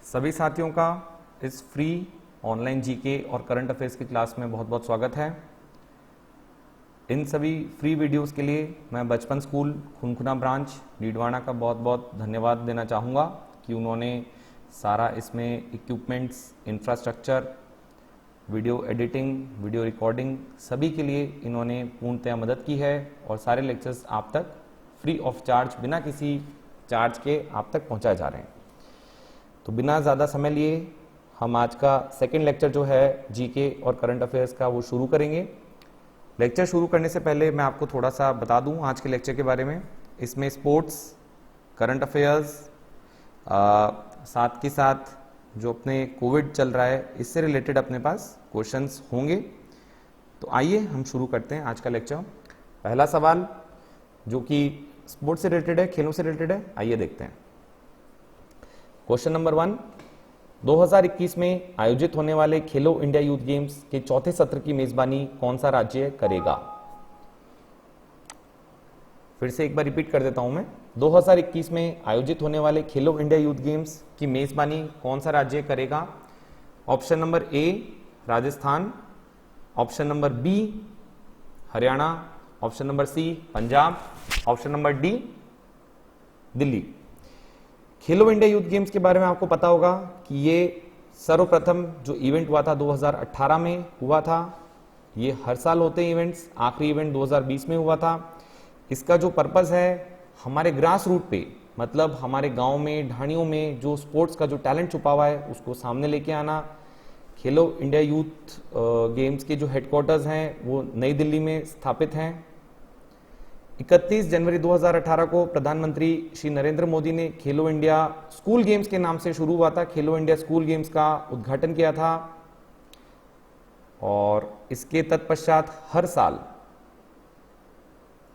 सभी साथियों का इस फ्री ऑनलाइन जीके और करंट अफेयर्स की क्लास में बहुत बहुत स्वागत है। इन सभी फ्री वीडियोस के लिए मैं बचपन स्कूल खुनखुना ब्रांच डीडवाना का बहुत बहुत धन्यवाद देना चाहूँगा कि उन्होंने सारा इसमें equipments, infrastructure, video editing, video recording सभी के लिए इन्होंने पूर्णतया मदद की है और सारे लेक्चर्स आप तक फ्री ऑफ चार्ज, बिना किसी चार्ज के आप तक पहुँचाए जा रहे हैं। तो बिना ज़्यादा समय लिए हम आज का सेकंड लेक्चर जो है जीके और करंट अफेयर्स का वो शुरू करेंगे। लेक्चर शुरू करने से पहले मैं आपको थोड़ा सा बता दूं आज के लेक्चर के बारे में। इसमें स्पोर्ट्स, करंट अफेयर्स, साथ के साथ जो अपने कोविड चल रहा है इससे रिलेटेड अपने पास क्वेश्चंस होंगे। तो आइए हम शुरू करते हैं आज का लेक्चर। पहला सवाल जो कि स्पोर्ट्स से रिलेटेड है, खेलों से रिलेटेड है, आइए देखते हैं। क्वेश्चन नंबर 1, 2021 में आयोजित होने वाले खेलो इंडिया यूथ गेम्स के चौथे सत्र की मेजबानी कौन सा राज्य करेगा? फिर से एक बार रिपीट कर देता हूं मैं। 2021 में आयोजित होने वाले खेलो इंडिया यूथ गेम्स की मेजबानी कौन सा राज्य करेगा? Option number A Rajasthan, option number B Haryana, option number C Punjab, option number D Delhi. Khelo India youth games के बारे में आपको पता होगा कि ये सर्वप्रथम जो इवेंट हुआ था 2018 में हुआ था। ये हर साल होते हैं इवेंट्स, आखिरी इवेंट 2020 में हुआ था। इसका जो पर्पस है हमारे ग्रास रूट पे, मतलब हमारे गांव में, ढाणियों में जो स्पोर्ट्स का जो टैलेंट छुपा हुआ है उसको सामने लेके आना। खेलो इंडिया यूथ गेम्स के जो हेडक्वार्टर्स हैं वो नई दिल्ली में स्थापित हैं। 31 जनवरी 2018 को प्रधानमंत्री श्री नरेंद्र मोदी ने खेलो इंडिया स्कूल गेम्स के नाम से शुरू हुआ था खेलो इंडिया स्कूल गेम्स का उद्घाटन किया था और इसके तत्पश्चात हर साल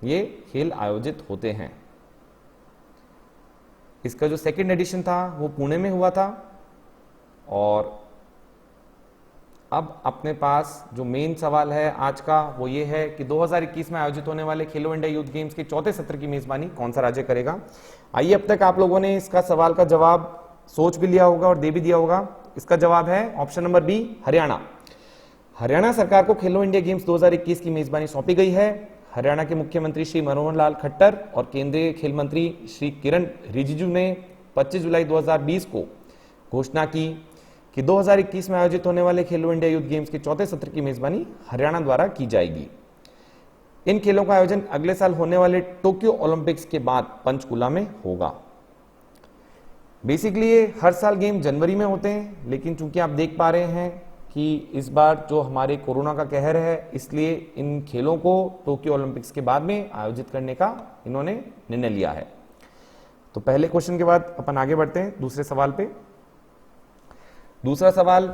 ये खेल आयोजित होते हैं। इसका जो सेकंड एडिशन था वो पुणे में हुआ था और अब अपने पास जो मेन सवाल है आज का वो ये है कि 2021 में आयोजित होने वाले खेलो इंडिया यूथ गेम्स के चौथे सत्र की मेजबानी कौन सा राज्य करेगा? आइए, अब तक आप लोगों ने इसका सवाल का जवाब सोच भी लिया होगा और दे भी दिया होगा। इसका जवाब है option number B Haryana. Haryana सरकार को खेलो इंडिया गेम्स 2021 की मेजबानी सौंपी गई है। हरियाणा के मुख्यमंत्री श्री मनोहर लाल खट्टर और केंद्रीय खेल मंत्री श्री किरण रिजिजू ने 25 जुलाई 2020 को घोषणा की कि 2021 में आयोजित होने वाले खेलो इंडिया यूथ गेम्स के चौथे सत्र की मेजबानी हरियाणा द्वारा की जाएगी। इन खेलों का आयोजन अगले साल होने वाले टोक्यो ओलंपिक्स के बाद पंचकुला में होगा। बेसिकली ये हर साल गेम जनवरी में होते हैं, लेकिन चूंकि आप देख पा रहे हैं कि इस बार जो हमारे कोरोना का कहर है, इसलिए इन खेलों को टोक्यो ओलंपिक्स के बाद में आयोजित करने का इन्होंने निर्णय लिया है। तो पहले क्वेश्चन के बाद अपन आगे बढ़ते हैं दूसरे सवाल पे। दूसरा सवाल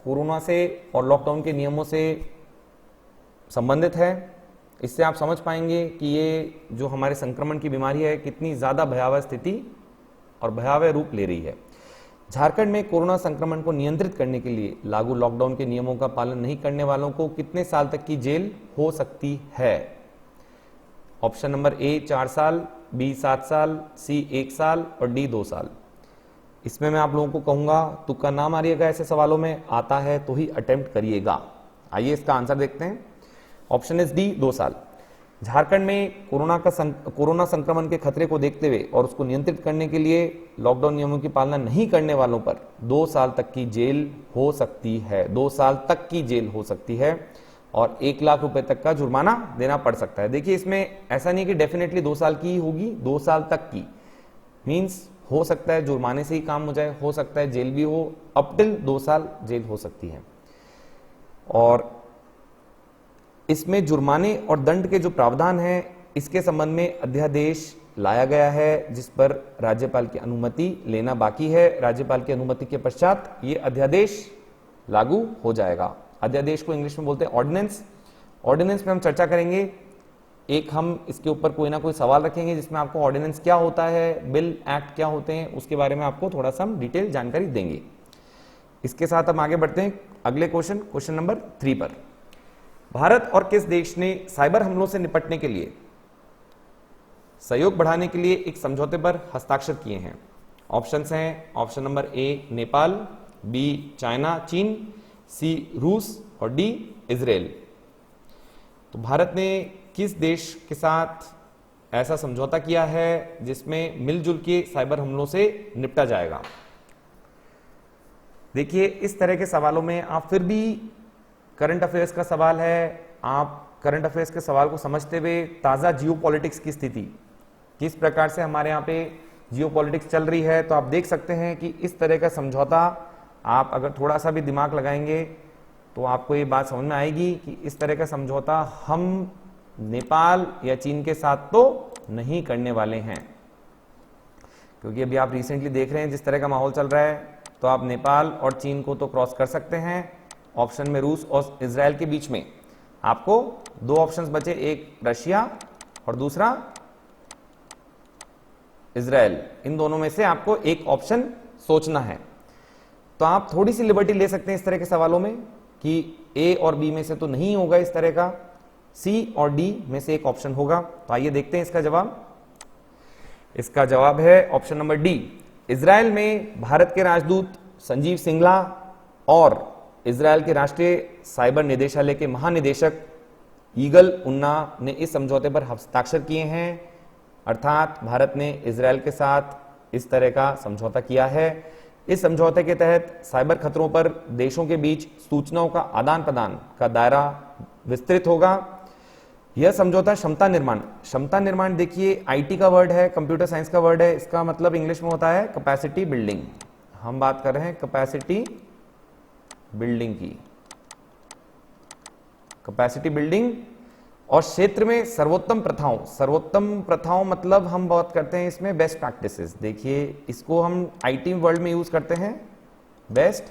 कोरोना से और लॉकडाउन के नियमों से संबंधित है। इससे आप समझ पाएंगे कि ये जो हमारे संक्रमण की बीमारी है कितनी ज़्यादा भयावह स्थिति और भयावह रूप ले रही है। झारखंड में कोरोना संक्रमण को नियंत्रित करने के लिए लागू लॉकडाउन के नियमों का पालन नहीं करने वालों को कितने साल तक की जेल हो सकती है? ऑप्शन नंबर ए 4 साल, बी 7 साल, सी 1 साल और डी 2 साल। इसमें मैं आप लोगों को कहूंगा तुक्का ना मारिएगा, ऐसे सवालों में आता है तो ही अटेम्प्ट करिएगा। आइए इसका आंसर देखते हैं। ऑप्शन इज डी 2 साल। झारखंड में कोरोना संक्रमण के खतरे को देखते हुए और उसको नियंत्रित करने के लिए लॉकडाउन नियमों की पालना नहीं करने वालों पर 2 साल तक की जेल हो सकती है। 2 साल तक की जेल हो सकती है और 1 लाख रुपए तक का जुर्माना देना पड़ सकता है। देखिए, इसमें ऐसा नहीं कि डेफिनेटली 2 साल की होगी, 2 साल तक की मीन्स हो सकता है जुर्माने से ही काम हो जाए, हो सकता है जेल भी हो, अप टिल 2 साल जेल हो सकती है। और इसमें जुर्माने और दंड के जो प्रावधान है इसके संबंध में अध्यादेश लाया गया है जिस पर राज्यपाल की अनुमति लेना बाकी है। राज्यपाल की अनुमति के पश्चात ये अध्यादेश लागू हो जाएगा। अध्यादेश को इंग्लिश में बोलते हैं ऑर्डिनेंस। ऑर्डिनेंस में हम चर्चा करेंगे। एक हम इसके ऊपर कोई ना कोई सवाल रखेंगे जिसमें आपको ऑर्डिनेंस क्या होता है, बिल, एक्ट क्या होते हैं, उसके बारे में आपको थोड़ा सा हम डिटेल जानकारी देंगे। इसके साथ हम आगे बढ़ते हैं अगले क्वेश्चन नंबर 3 पर। भारत और किस देश ने साइबर हमलों से निपटने के लिए सहयोग बढ़ाने के लिए एक समझौते पर हस्ताक्षर किए हैं? ऑप्शंस हैं option number A Nepal, B China चीन, सी रूस और डी इजराइल। तो भारत ने किस देश के साथ ऐसा समझौता किया है जिसमें मिलजुल के साइबर हमलों से निपटा जाएगा? देखिए, इस तरह के सवालों में आप फिर भी करंट अफेयर्स का सवाल है, आप करंट अफेयर्स के सवाल को समझते हुए ताज़ा जियोपॉलिटिक्स की स्थिति किस प्रकार से हमारे यहाँ पे जियोपॉलिटिक्स चल रही है, तो आप देख सकते हैं कि इस तरह का समझौता आप अगर थोड़ा सा भी दिमाग लगाएंगे तो आपको ये बात समझ में आएगी कि इस तरह का समझौता हम नेपाल या चीन के साथ तो नहीं करने वाले हैं। क्योंकि अभी आप रिसेंटली देख रहे हैं जिस तरह का माहौल चल रहा है, तो आप नेपाल और चीन को तो क्रॉस कर सकते हैं। ऑप्शन में रूस और इजराइल के बीच में आपको दो ऑप्शंस बचे, एक रशिया और दूसरा इजराइल। इन दोनों में से आपको एक ऑप्शन सोचना है। तो आप थोड़ी सी लिबर्टी ले सकते हैं इस तरह के सवालों में कि ए और बी में से तो नहीं होगा इस तरह का, सी और डी में से एक ऑप्शन होगा। तो आइए देखते हैं इसका जवाब। इसका जवाब है ऑप्शन नंबर डी। इजराइल में भारत के राजदूत संजीव सिंगला और इजराइल के राष्ट्रीय साइबर निदेशालय के महानिदेशक ईगल उन्ना ने इस समझौते पर हस्ताक्षर किए हैं। अर्थात भारत ने इजराइल के साथ इस तरह का समझौता किया है। इस समझौते के तहत साइबर खतरों पर देशों के बीच सूचनाओं का आदान प्रदान का दायरा विस्तृत होगा। यह समझौता क्षमता निर्माण देखिए आईटी का वर्ड है, कंप्यूटर साइंस का वर्ड है, इसका मतलब इंग्लिश में होता है कैपेसिटी बिल्डिंग। हम बात कर रहे हैं कैपेसिटी बिल्डिंग की, कैपेसिटी बिल्डिंग। और क्षेत्र में सर्वोत्तम प्रथाओं मतलब हम बात करते हैं इसमें बेस्ट प्रैक्टिसेस। देखिए, इसको हम आईटी वर्ल्ड में यूज करते हैं, बेस्ट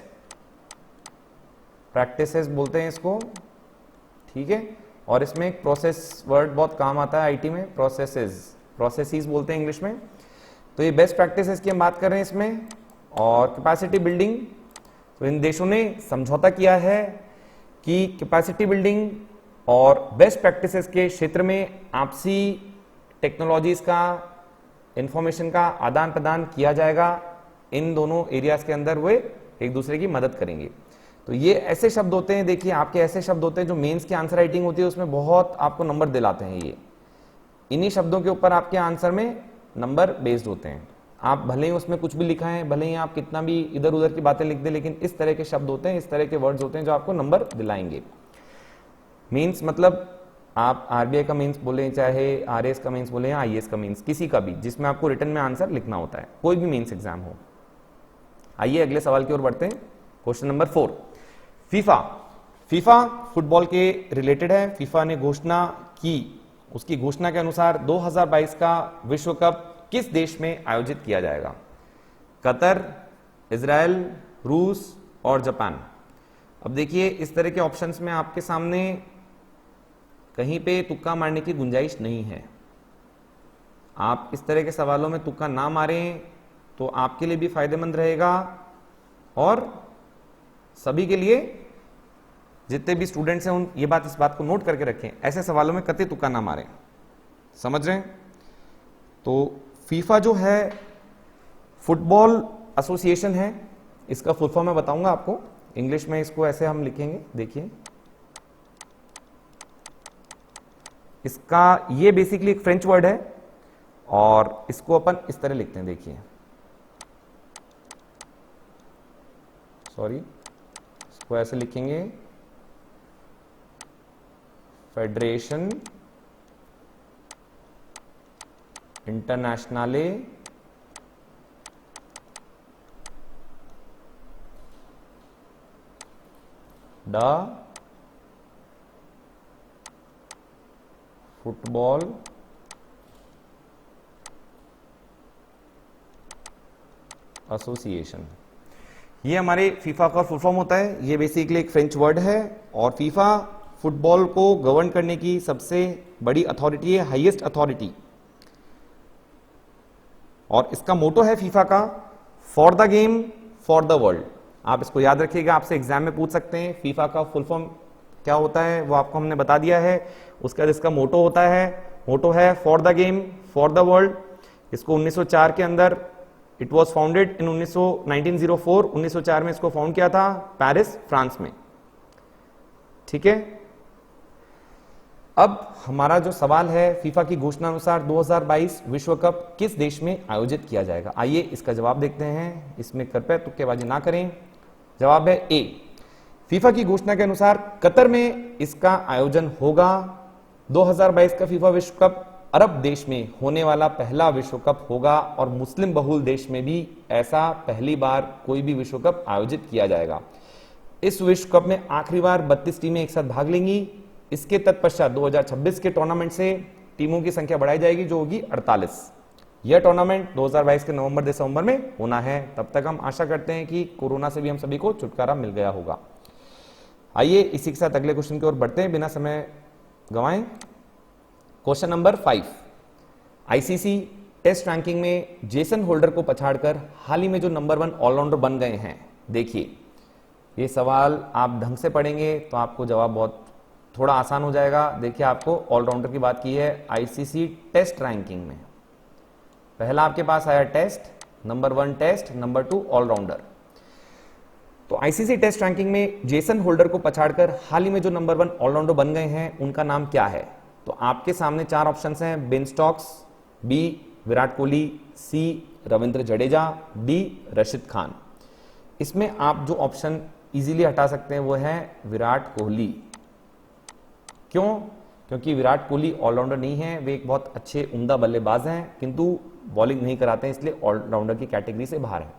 प्रैक्टिसेस बोलते हैं इसको, ठीक है। और इसमें एक प्रोसेस वर्ड बहुत काम आता है आईटी में, प्रोसेसेस बोलते हैं इंग्लिश में। तो ये बेस्ट प्रैक्टिसेस की हम बात कर रहे हैं इसमें। और कैपेसिटी बिल्डिंग, तो इन देशों ने समझौता किया है कि कैपेसिटी बिल्डिंग और बेस्ट प्रैक्टिसेस के क्षेत्र में आपसी टेक्नोलॉजीज का, इंफॉर्मेशन का आदान प्रदान किया जाएगा। इन दोनों एरियाज के अंदर वे एक दूसरे की मदद करेंगे। तो ये ऐसे शब्द होते हैं, देखिए आपके ऐसे शब्द होते हैं जो मेंस की आंसर राइटिंग होती है उसमें बहुत आपको नंबर दिलाते हैं। ये इन्हीं शब्दों के ऊपर आपके आंसर में नंबर बेस्ड होते हैं। आप भले ही उसमें कुछ भी लिखा है, भले ही आप कितना भी इधर उधर की बातें लिख दें, लेकिन इस तरह के शब्द होते हैं, इस तरह के वर्ड्स होते हैं जो आपको नंबर दिलाएंगे। मीन्स मतलब आप आरबीआई का मीन्स बोले, चाहे आरएस का मीन्स बोले या आईएएस का मीन्स, किसी का भी जिसमें आपको रिटर्न में आंसर लिखना होता है, कोई भी मीन्स एग्जाम हो। आइए अगले सवाल की ओर बढ़ते हैं। क्वेश्चन नंबर 4, फीफा फुटबॉल के रिलेटेड है। फीफा ने घोषणा की, उसकी घोषणा के अनुसार 2022 का विश्व कप किस देश में आयोजित किया जाएगा? कतर, इजराइल, रूस और जापान। अब देखिए, इस तरह के ऑप्शंस में आपके सामने कहीं पे तुक्का मारने की गुंजाइश नहीं है। आप इस तरह के सवालों में तुक्का ना मारें तो आपके लिए भी फायदेमंद रहेगा और सभी के लिए, जितने भी स्टूडेंट्स हैं उन इस बात को नोट करके रखें, ऐसे सवालों में कतई तुक्का ना मारें। समझ रहे हैं? तो फीफा जो है फुटबॉल एसोसिएशन है, इसका फुल फॉर्म मैं बताऊंगा आपको, इंग्लिश में इसको ऐसे हम लिखेंगे। देखिए, इसका ये बेसिकली एक फ्रेंच वर्ड है और इसको अपन इस तरह लिखते हैं। देखिए, सॉरी, इसको ऐसे लिखेंगे, फेडरेशन इंटरनेशनले द फुटबॉल एसोसिएशन। ये हमारे फीफा का फुल फॉर्म होता है। ये बेसिकली एक फ्रेंच वर्ड है और फीफा फुटबॉल को गवर्न करने की सबसे बड़ी अथॉरिटी है, हाईएस्ट अथॉरिटी। और इसका मोटो है फीफा का, for the game for the world. आप इसको याद रखिएगा, आपसे एग्जाम में पूछ सकते हैं फीफा का फुल फॉर्म क्या होता है, वो आपको हमने बता दिया है। उसका जिसका मोटो होता है, मोटो है for the game for the world. इसको 1904 के अंदर इट वॉज फाउंडेड इन 1904, 1904 में इसको फाउंड किया था पेरिस फ्रांस में। ठीक है, अब हमारा जो सवाल है, फीफा की घोषणा अनुसार 2022 विश्व कप किस देश में आयोजित किया जाएगा? आइए इसका जवाब देखते हैं, इसमें कृपया तुक्केबाजी ना करें। जवाब है ए, फीफा की घोषणा के अनुसार कतर में इसका आयोजन होगा। 2022 का फीफा विश्व कप अरब देश में होने वाला पहला विश्व कप होगा और मुस्लिम बहुल देश में भी ऐसा पहली बार कोई भी विश्व कप आयोजित किया जाएगा। इस विश्व कप में आखिरी बार 32 टीमें एक साथ भाग लेंगी। इसके तत्पश्चात 2026 के टूर्नामेंट से टीमों की संख्या बढ़ाई जाएगी, जो होगी 48। यह टूर्नामेंट 2022 के नवंबर दिसंबर में होना है। तब तक हम आशा करते हैं कि कोरोना से भी हम सभी को छुटकारा मिल गया होगा। आइए इसी के साथ अगले क्वेश्चन की ओर बढ़ते हैं बिना समय गंवाएं। Question number 5, ICC test ranking में जेसन होल्डर को पछाड़कर हाल ही में जो नंबर 1 ऑलराउंडर बन गए हैं। देखिए, ये सवाल आप ढंग से पढ़ेंगे तो आपको जवाब बहुत थोड़ा आसान हो जाएगा। देखिए, आपको ऑलराउंडर की बात की है आईसीसी टेस्ट रैंकिंग में। पहला आपके पास आया test, number 1 test, number 2 allrounder. तो आईसीसी टेस्ट रैंकिंग में जेसन होल्डर को पछाड़कर हाल ही में जो नंबर 1 ऑलराउंडर बन गए हैं, उनका नाम क्या है? तो आपके सामने 4 ऑप्शंस हैं, Ben Stokes, B Virat Kohli, C Ravindra Jadeja, D Rashid Khan. इसमें आप जो ऑप्शन इजीली हटा सकते हैं वो है विराट कोहली। क्यों? क्योंकि विराट कोहली ऑलराउंडर नहीं है, वे एक बहुत अच्छे उम्दा बल्लेबाज हैं, किंतु बॉलिंग नहीं कराते हैं, इसलिए ऑलराउंडर की कैटेगरी से बाहर है।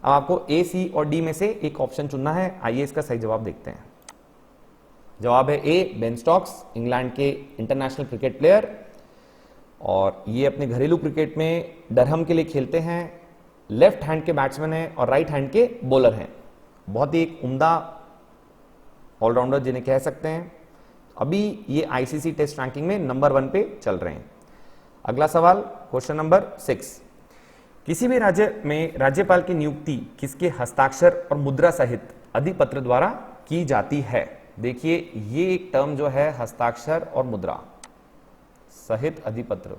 अब आपको ए, सी और डी में से एक ऑप्शन चुनना है। आइए इसका सही जवाब देखते हैं। जवाब है ए, बेन स्टोक्स, इंग्लैंड के इंटरनेशनल क्रिकेट प्लेयर, और ये अपने घरेलू क्रिकेट में डरहम के लिए खेलते हैं। लेफ्ट हैंड के बैट्समैन हैं और राइट हैंड के बॉलर हैं। बहुत ही एक उम्दा ऑलराउंडर जिन्हें कह सकते हैं। अभी ये आईसीसी टेस्ट रैंकिंग में नंबर 1 पे चल रहे हैं। अगला सवाल, क्वेश्चन नंबर 6, किसी भी राज्य में राज्यपाल की नियुक्ति किसके हस्ताक्षर और मुद्रा सहित अधिपत्र द्वारा की जाती है? देखिए, ये एक टर्म जो है हस्ताक्षर और मुद्रा सहित अधिपत्र,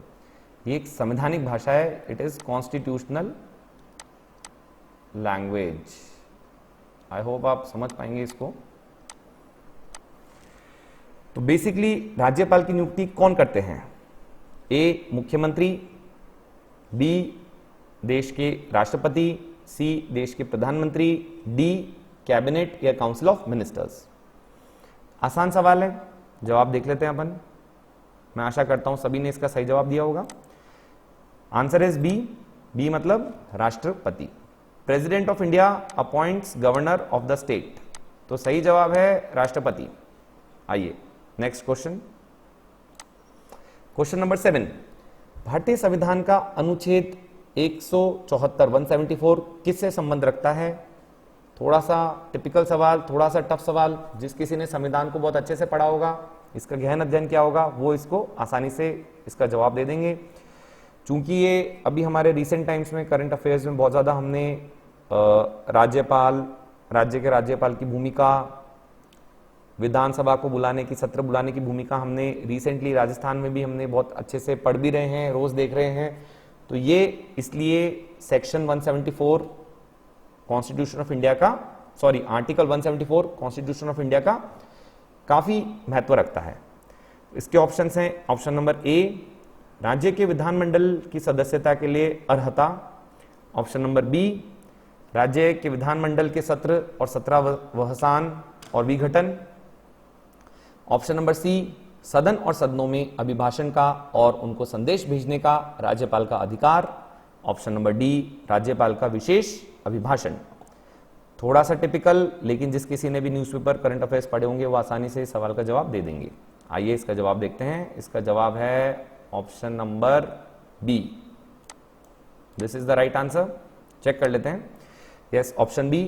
ये एक संवैधानिक भाषा है। It is constitutional language. I hope आप समझ पाएंगे इसको। तो बेसिकली राज्यपाल की नियुक्ति कौन करते हैं? ए, मुख्यमंत्री, बी, देश के राष्ट्रपति, सी, देश के प्रधानमंत्री, डी, कैबिनेट या काउंसिल ऑफ मिनिस्टर्स। आसान सवाल है, जवाब देख लेते हैं अपन। मैं आशा करता हूं सभी ने इसका सही जवाब दिया होगा। Answer is B. बी मतलब राष्ट्रपति। President of India appoints governor of the state. तो सही जवाब है राष्ट्रपति। आइए नेक्स्ट क्वेश्चन, क्वेश्चन नंबर 7, भारतीय संविधान का अनुच्छेद 174 174 किससे संबंध रखता है? थोड़ा सा टिपिकल सवाल, थोड़ा सा टफ सवाल। जिस किसी ने संविधान को बहुत अच्छे से पढ़ा होगा, इसका गहन अध्ययन किया होगा, वो इसको आसानी से इसका जवाब दे देंगे। चूंकि ये अभी हमारे रिसेंट टाइम्स में करंट अफेयर्स में बहुत ज्यादा हमने राज्यपाल, राज्य के राज्यपाल की भूमिका, विधानसभा को बुलाने की, सत्र बुलाने की भूमिका हमने रिसेंटली राजस्थान में भी हमने बहुत अच्छे से पढ़ भी रहे हैं, रोज देख रहे हैं। तो ये इसलिए सेक्शन 174 कॉन्स्टिट्यूशन ऑफ इंडिया का, sorry article 174 constitution of India का काफी महत्व रखता है। इसके ऑप्शंस हैं, ऑप्शन नंबर ए, राज्य के विधानमंडल की सदस्यता के लिए अर्हता। ऑप्शन नंबर बी, राज्य के विधानमंडल के सत्र और सत्रावसान और विघटन। ऑप्शन नंबर सी, सदन और सदनों में अभिभाषण का और उनको संदेश भेजने का राज्यपाल का अधिकार। ऑप्शन नंबर डी, राज्यपाल का विशेष अभिभाषण। थोड़ा सा टिपिकल, लेकिन जिस किसी ने भी न्यूज़पेपर करंट अफेयर्स पढ़े होंगे वो आसानी से इस सवाल का जवाब दे देंगे। आइए इसका जवाब देखते हैं। इसका जवाब है option number B. This is the right answer. Check कर लेते हैं। यस, ऑप्शन बी,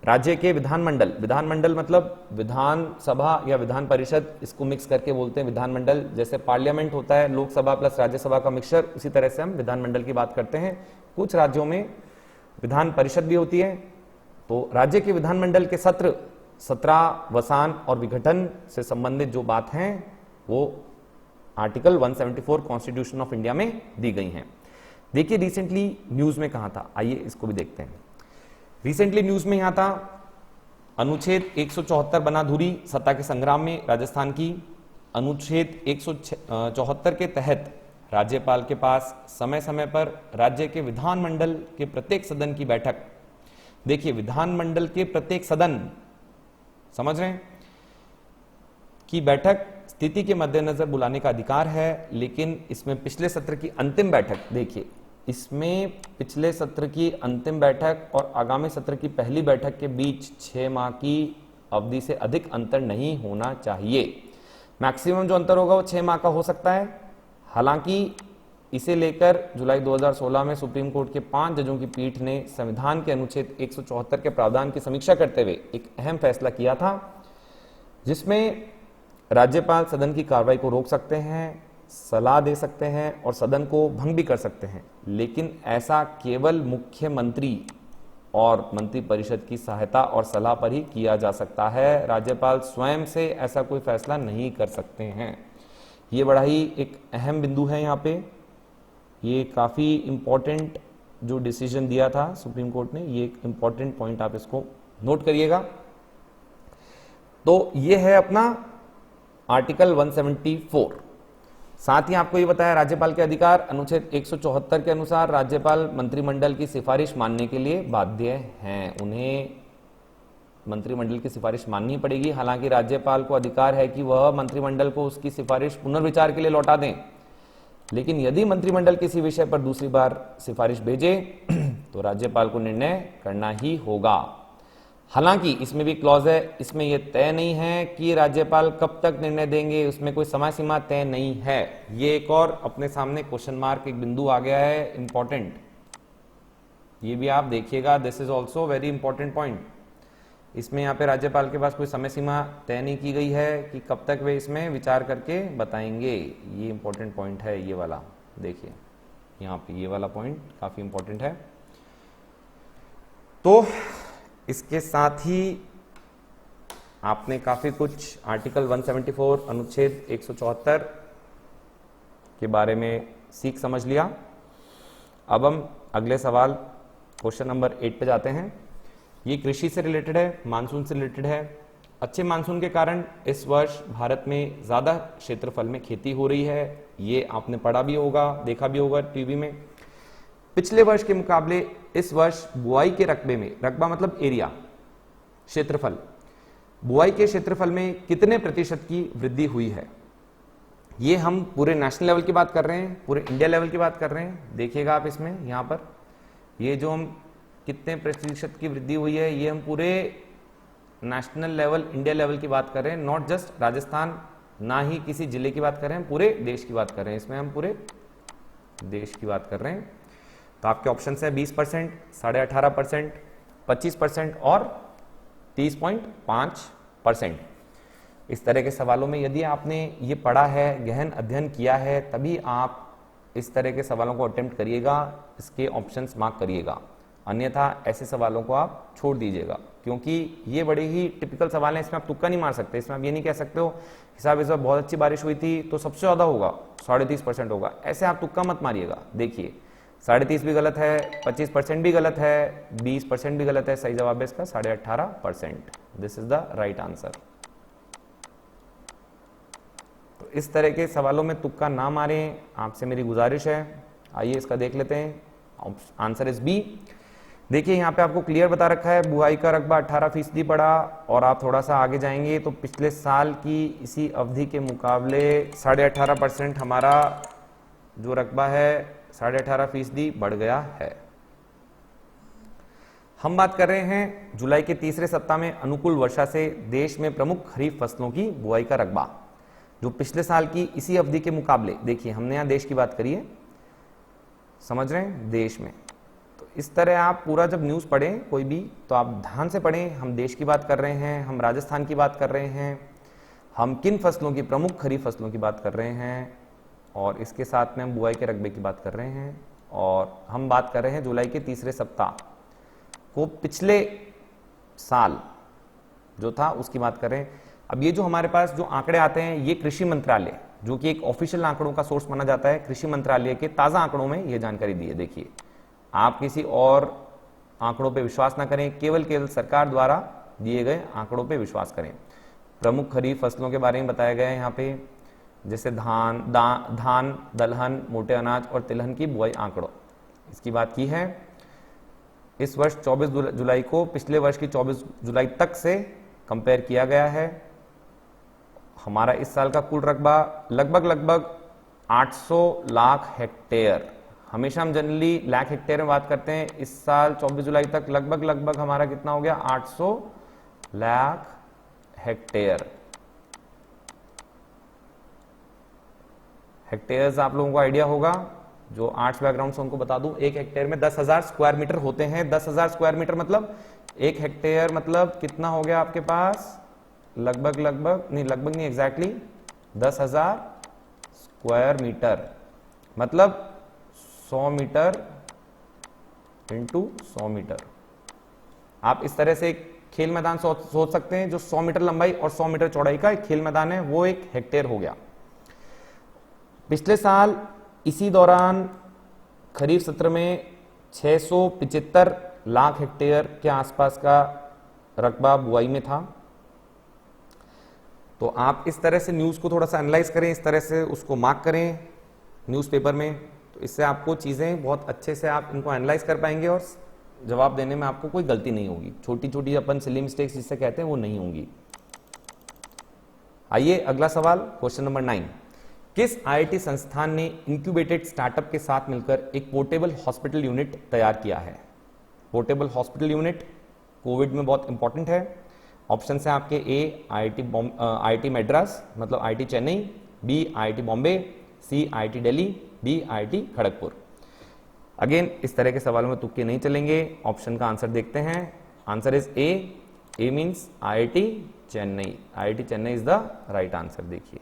राज्य के विधानमंडल। विधानमंडल मतलब विधानसभा या विधान परिषद, इसको मिक्स करके बोलते हैं विधानमंडल। जैसे पार्लियामेंट होता है लोकसभा प्लस राज्यसभा का मिक्सचर, उसी तरह से हम विधानमंडल की बात करते हैं। कुछ राज्यों में विधान परिषद भी होती है। तो राज्य के विधानमंडल के सत्र, सत्रावसान और विघटन से संबंधित जो बात है वो आर्टिकल 174 कॉन्स्टिट्यूशन ऑफ इंडिया में दी गई हैं। देखिए रिसेंटली न्यूज में कहा था, आइए इसको भी देखते हैं। रिसेंटली न्यूज में यहां था अनुच्छेद 174 बना धुरी सत्ता के संग्राम में राजस्थान की। अनुच्छेद 174 के तहत राज्यपाल के पास समय समय पर राज्य के विधानमंडल के प्रत्येक सदन की बैठक, देखिए विधानमंडल के प्रत्येक सदन, समझ रहे हैं, की बैठक स्थिति के मद्देनजर बुलाने का अधिकार है। लेकिन इसमें पिछले सत्र की अंतिम बैठक, देखिए इसमें पिछले सत्र की अंतिम बैठक और आगामी सत्र की पहली बैठक के बीच 6 माह की अवधि से अधिक अंतर नहीं होना चाहिए। मैक्सिमम जो अंतर होगा वो 6 माह का हो सकता है। हालांकि इसे लेकर जुलाई 2016 में सुप्रीम कोर्ट के 5 जजों की पीठ ने संविधान के अनुच्छेद 174 के प्रावधान की समीक्षा करते हुए एक अहम फैसला किया था, जिसमें राज्यपाल सदन की कार्रवाई को रोक सकते हैं, सलाह दे सकते हैं और सदन को भंग भी कर सकते हैं। लेकिन ऐसा केवल मुख्यमंत्री और मंत्रिपरिषद की सहायता और सलाह पर ही किया जा सकता है। राज्यपाल स्वयं से ऐसा कोई फैसला नहीं कर सकते हैं। ये बड़ा ही एक अहम बिंदु है यहाँ पे। ये काफी इंपॉर्टेंट जो डिसीजन दिया था सुप्रीम कोर्ट ने, ये एक इंपॉर्टेंट पॉइंट आप इसको नोट करिएगा। तो ये है अपना आर्टिकल 174। साथ ही आपको ये बताया राज्यपाल के अधिकार, अनुच्छेद 174 के अनुसार राज्यपाल मंत्रिमंडल की सिफारिश मानने के लिए बाध्य हैं। उन्हें मंत्रिमंडल की सिफारिश माननी पड़ेगी। हालांकि राज्यपाल को अधिकार है कि वह मंत्रिमंडल को उसकी सिफारिश पुनर्विचार के लिए लौटा दें। लेकिन यदि मंत्रिमंडल किसी विषय पर दूसरी बार सिफारिश भेजे तो राज्यपाल को निर्णय करना ही होगा। हालांकि इसमें भी क्लॉज है, इसमें यह तय नहीं है कि राज्यपाल कब तक निर्णय देंगे, उसमें कोई समय सीमा तय नहीं है। ये एक और अपने सामने क्वेश्चन मार्क एक बिंदु आ गया है, इंपॉर्टेंट। ये भी आप देखिएगा, this is also very important point. इसमें यहाँ पे राज्यपाल के पास कोई समय सीमा तय नहीं की गई है कि कब तक वे इसमें विचार करके बताएंगे। ये इंपॉर्टेंट पॉइंट है, ये वाला देखिए यहाँ पे, ये वाला पॉइंट काफी इंपॉर्टेंट है। तो इसके साथ ही आपने काफी कुछ आर्टिकल 174 अनुच्छेद 174 के बारे में सीख समझ लिया। अब हम अगले सवाल क्वेश्चन नंबर 8 पे जाते हैं। ये कृषि से रिलेटेड है, मानसून से रिलेटेड है। अच्छे मानसून के कारण इस वर्ष भारत में ज्यादा क्षेत्रफल में खेती हो रही है। ये आपने पढ़ा भी होगा, देखा भी होगा टीवी में। पिछले वर्ष के मुकाबले इस वर्ष बुआई के रकबे में, रकबा मतलब एरिया, क्षेत्रफल, बुआई के क्षेत्रफल में कितने प्रतिशत की वृद्धि हुई है। ये हम पूरे नेशनल लेवल की बात कर रहे हैं, पूरे इंडिया लेवल की बात कर रहे हैं। देखिएगा आप इसमें, यहां पर ये जो हम कितने प्रतिशत की वृद्धि हुई है, ये हम पूरे नेशनल लेवल, इंडिया लेवल की बात कर रहे हैं। नॉट जस्ट राजस्थान, ना ही किसी जिले की बात कर रहे हैं, पूरे देश की बात कर रहे हैं। इसमें हम पूरे देश की बात कर रहे हैं। तो आपके ऑप्शन है 20%, 18.5%, 25% और 30.5%। इस तरह के सवालों में यदि आपने ये पढ़ा है, गहन अध्ययन किया है, तभी आप इस तरह के सवालों को अटेम्प्ट करिएगा, इसके ऑप्शंस मार्क करिएगा। अन्यथा ऐसे सवालों को आप छोड़ दीजिएगा, क्योंकि ये बड़े ही टिपिकल सवाल हैं। इसमें आप तुक्का नहीं मार सकते। इसमें आप ये नहीं कह सकते हो हिसाब इस बार बहुत अच्छी बारिश हुई थी तो सबसे ज्यादा होगा, 30.5% होगा। ऐसे आप तुक्का मत मारिएगा। देखिए 30.5 भी गलत है, 25% भी गलत है, 20% भी गलत है। सही जवाब है इसका 18.5%। This is the right answer. तो इस तरह के सवालों में तुक्का ना मारें, आपसे मेरी गुजारिश है। आइए इसका देख लेते हैं। Answer is B. देखिए यहाँ पे आपको क्लियर बता रखा है, बुआई का रकबा 18% बढ़ा। और आप थोड़ा सा आगे जाएंगे तो पिछले साल की इसी अवधि के मुकाबले 18.5% हमारा जो रकबा है 18.5% बढ़ गया है। हम बात कर रहे हैं जुलाई के तीसरे सप्ताह में अनुकूल वर्षा से देश में प्रमुख खरीफ फसलों की बुआई का रकबा, जो पिछले साल की इसी अवधि के मुकाबले, देखिए हमने यहां देश की बात करी है, समझ रहे हैं, देश में। तो इस तरह आप पूरा जब न्यूज पढ़ें कोई भी, तो आप ध्यान से पढ़ें। हम देश की बात कर रहे हैं, हम राजस्थान की बात कर रहे हैं, हम किन फसलों की, प्रमुख खरीफ फसलों की बात कर रहे हैं, और इसके साथ में हम बुआई के रकबे की बात कर रहे हैं। और हम बात कर रहे हैं जुलाई के तीसरे सप्ताह को, पिछले साल जो था उसकी बात कर रहे हैं। अब ये जो हमारे पास जो आंकड़े आते हैं, ये कृषि मंत्रालय, जो कि एक ऑफिशियल आंकड़ों का सोर्स माना जाता है, कृषि मंत्रालय के ताजा आंकड़ों में ये जानकारी दी है। देखिए, आप किसी और आंकड़ों पे विश्वास ना करें, केवल सरकार द्वारा दिए गए आंकड़ों पे विश्वास करें। प्रमुख खरीफ फसलों के बारे में बताया गया है यहाँ पे, जैसे धान, दलहन, मोटे अनाज और तिलहन की बुआई आंकड़ों, इसकी बात की है। इस वर्ष 24 जुलाई को पिछले वर्ष की 24 जुलाई तक से कंपेयर किया गया है। हमारा इस साल का कुल रकबा लगभग 800 लाख हेक्टेयर। हमेशा हम जनरली लाख हेक्टेयर में बात करते हैं। इस साल 24 जुलाई तक लगभग हमारा कितना हो गया, 800 लाख हेक्टेयर। हेक्टेयर्स आप लोगों को आइडिया होगा, जो आर्ट्स बैकग्राउंड से उनको बता दूं, एक हेक्टेयर में 10,000 स्क्वायर मीटर होते हैं। 10,000 स्क्वायर मीटर मतलब एक हेक्टेयर मतलब कितना हो गया आपके पास, लगभग नहीं एग्जैक्टली 10,000 स्क्वायर मीटर मतलब 100 मीटर इंटू 100 मीटर। आप इस तरह से एक खेल मैदान सोच सकते हैं, जो 100 मीटर लंबाई और 100 मीटर चौड़ाई का एक खेल मैदान है, वो एक हेक्टेयर हो गया। पिछले साल इसी दौरान खरीफ सत्र में 675 लाख हेक्टेयर के आसपास का रकबा बुआई में था। तो आप इस तरह से न्यूज को थोड़ा सा एनालाइज करें, इस तरह से उसको मार्क करें न्यूज़पेपर में, तो इससे आपको चीजें बहुत अच्छे से आप इनको एनालाइज कर पाएंगे और जवाब देने में आपको कोई गलती नहीं होगी। छोटी छोटी अपन सिली मिस्टेक्स जिससे कहते हैं वो नहीं होंगी। आइए अगला सवाल, क्वेश्चन नंबर 9। किस आईआईटी संस्थान ने इंक्यूबेटेड स्टार्टअप के साथ मिलकर एक पोर्टेबल हॉस्पिटल यूनिट तैयार किया है? पोर्टेबल हॉस्पिटल यूनिट कोविड में बहुत इंपॉर्टेंट है। ऑप्शन है आपके, ए आईआईटी मद्रास मतलब IIT Chennai, B IIT Bombay, C IIT Delhi, D IIT Kharagpur. Again इस तरह के सवालों में तुक्के नहीं चलेंगे, ऑप्शन का आंसर देखते हैं। Answer is a means IIT Chennai. IIT Chennai is the right answer. देखिए,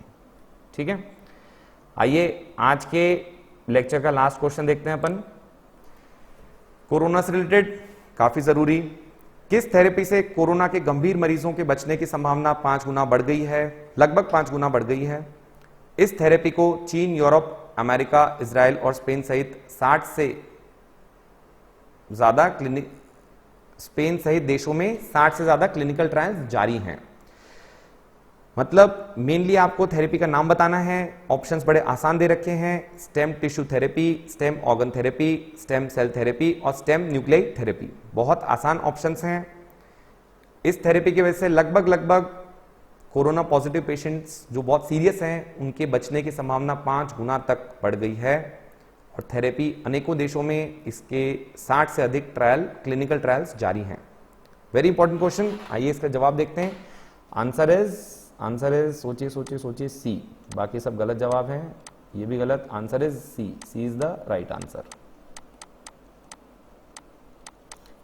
ठीक है। आइए आज के लेक्चर का लास्ट क्वेश्चन देखते हैं अपन, कोरोना से रिलेटेड, काफी जरूरी। किस थेरेपी से कोरोना के गंभीर मरीजों के बचने की संभावना 5 गुना बढ़ गई है? लगभग 5 गुना बढ़ गई है। इस थेरेपी को चीन, यूरोप, अमेरिका, इजराइल और स्पेन सहित 60 से ज्यादा देशों में 60 से ज्यादा क्लिनिकल ट्रायल्स जारी हैं। मतलब मेनली आपको थेरेपी का नाम बताना है। ऑप्शंस बड़े आसान दे रखे हैं, stem tissue therapy, stem organ therapy, stem cell therapy और स्टेम न्यूक्लियाई थेरेपी। बहुत आसान ऑप्शंस हैं। इस थेरेपी की वजह से लगभग कोरोना पॉजिटिव पेशेंट्स जो बहुत सीरियस हैं उनके बचने की संभावना 5 गुना तक बढ़ गई है। और थेरेपी अनेकों देशों में इसके 60 से अधिक क्लिनिकल ट्रायल्स जारी हैं। वेरी इंपॉर्टेंट क्वेश्चन, आइए इसका जवाब देखते हैं। आंसर इज सोचिए सी। बाकी सब गलत जवाब हैं, ये भी गलत। Answer is C is the right answer.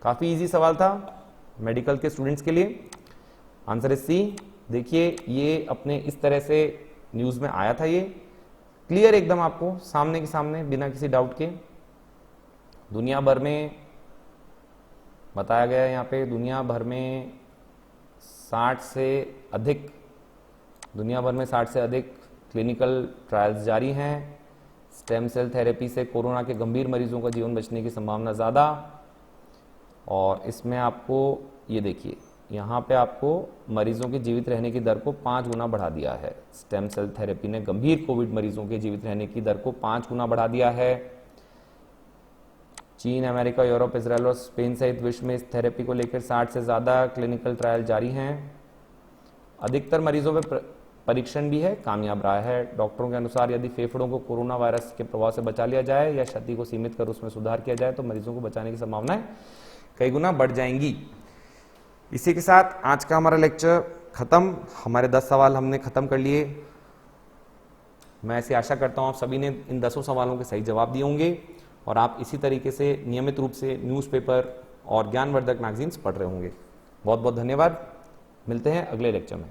काफी इजी सवाल था मेडिकल के स्टूडेंट्स के लिए। Answer is C. देखिए, ये अपने इस तरह से न्यूज में आया था, ये क्लियर एकदम आपको सामने के सामने बिना किसी डाउट के। दुनिया भर में बताया गया है यहाँ पे, दुनिया भर में 60 से अधिक क्लिनिकल ट्रायल्स जारी हैं। स्टेम सेल थेरेपी से कोरोना के गंभीर मरीजों का जीवन बचने की संभावना ज़्यादा। और इसमें आपको ये देखिए, यहाँ पे आपको मरीजों के जीवित रहने की दर को 5 गुना बढ़ा दिया है। स्टेम सेल थेरेपी ने गंभीर कोविड मरीजों के जीवित रहने की दर को 5 गुना बढ़ा दिया है। चीन, अमेरिका, यूरोप, इजराइल और स्पेन सहित विश्व में इस थेरेपी को लेकर 60 से ज़्यादा क्लिनिकल ट्रायल जारी हैं। अधिकतर मरीजों में परीक्षण भी है, कामयाब रहा है। डॉक्टरों के अनुसार यदि फेफड़ों को कोरोना वायरस के प्रभाव से बचा लिया जाए या क्षति को सीमित कर उसमें सुधार किया जाए तो मरीजों को बचाने की संभावनाएं कई गुना बढ़ जाएंगी। इसी के साथ आज का हमारा लेक्चर खत्म। हमारे 10 सवाल हमने खत्म कर लिए। मैं ऐसी आशा करता हूं आप सभी ने इन 10 सवालों के सही जवाब दिए होंगे और आप इसी तरीके से नियमित रूप से न्यूज़पेपर और ज्ञानवर्धक मैगजीन्स पढ़ रहे होंगे। बहुत बहुत धन्यवाद। मिलते हैं अगले लेक्चर में।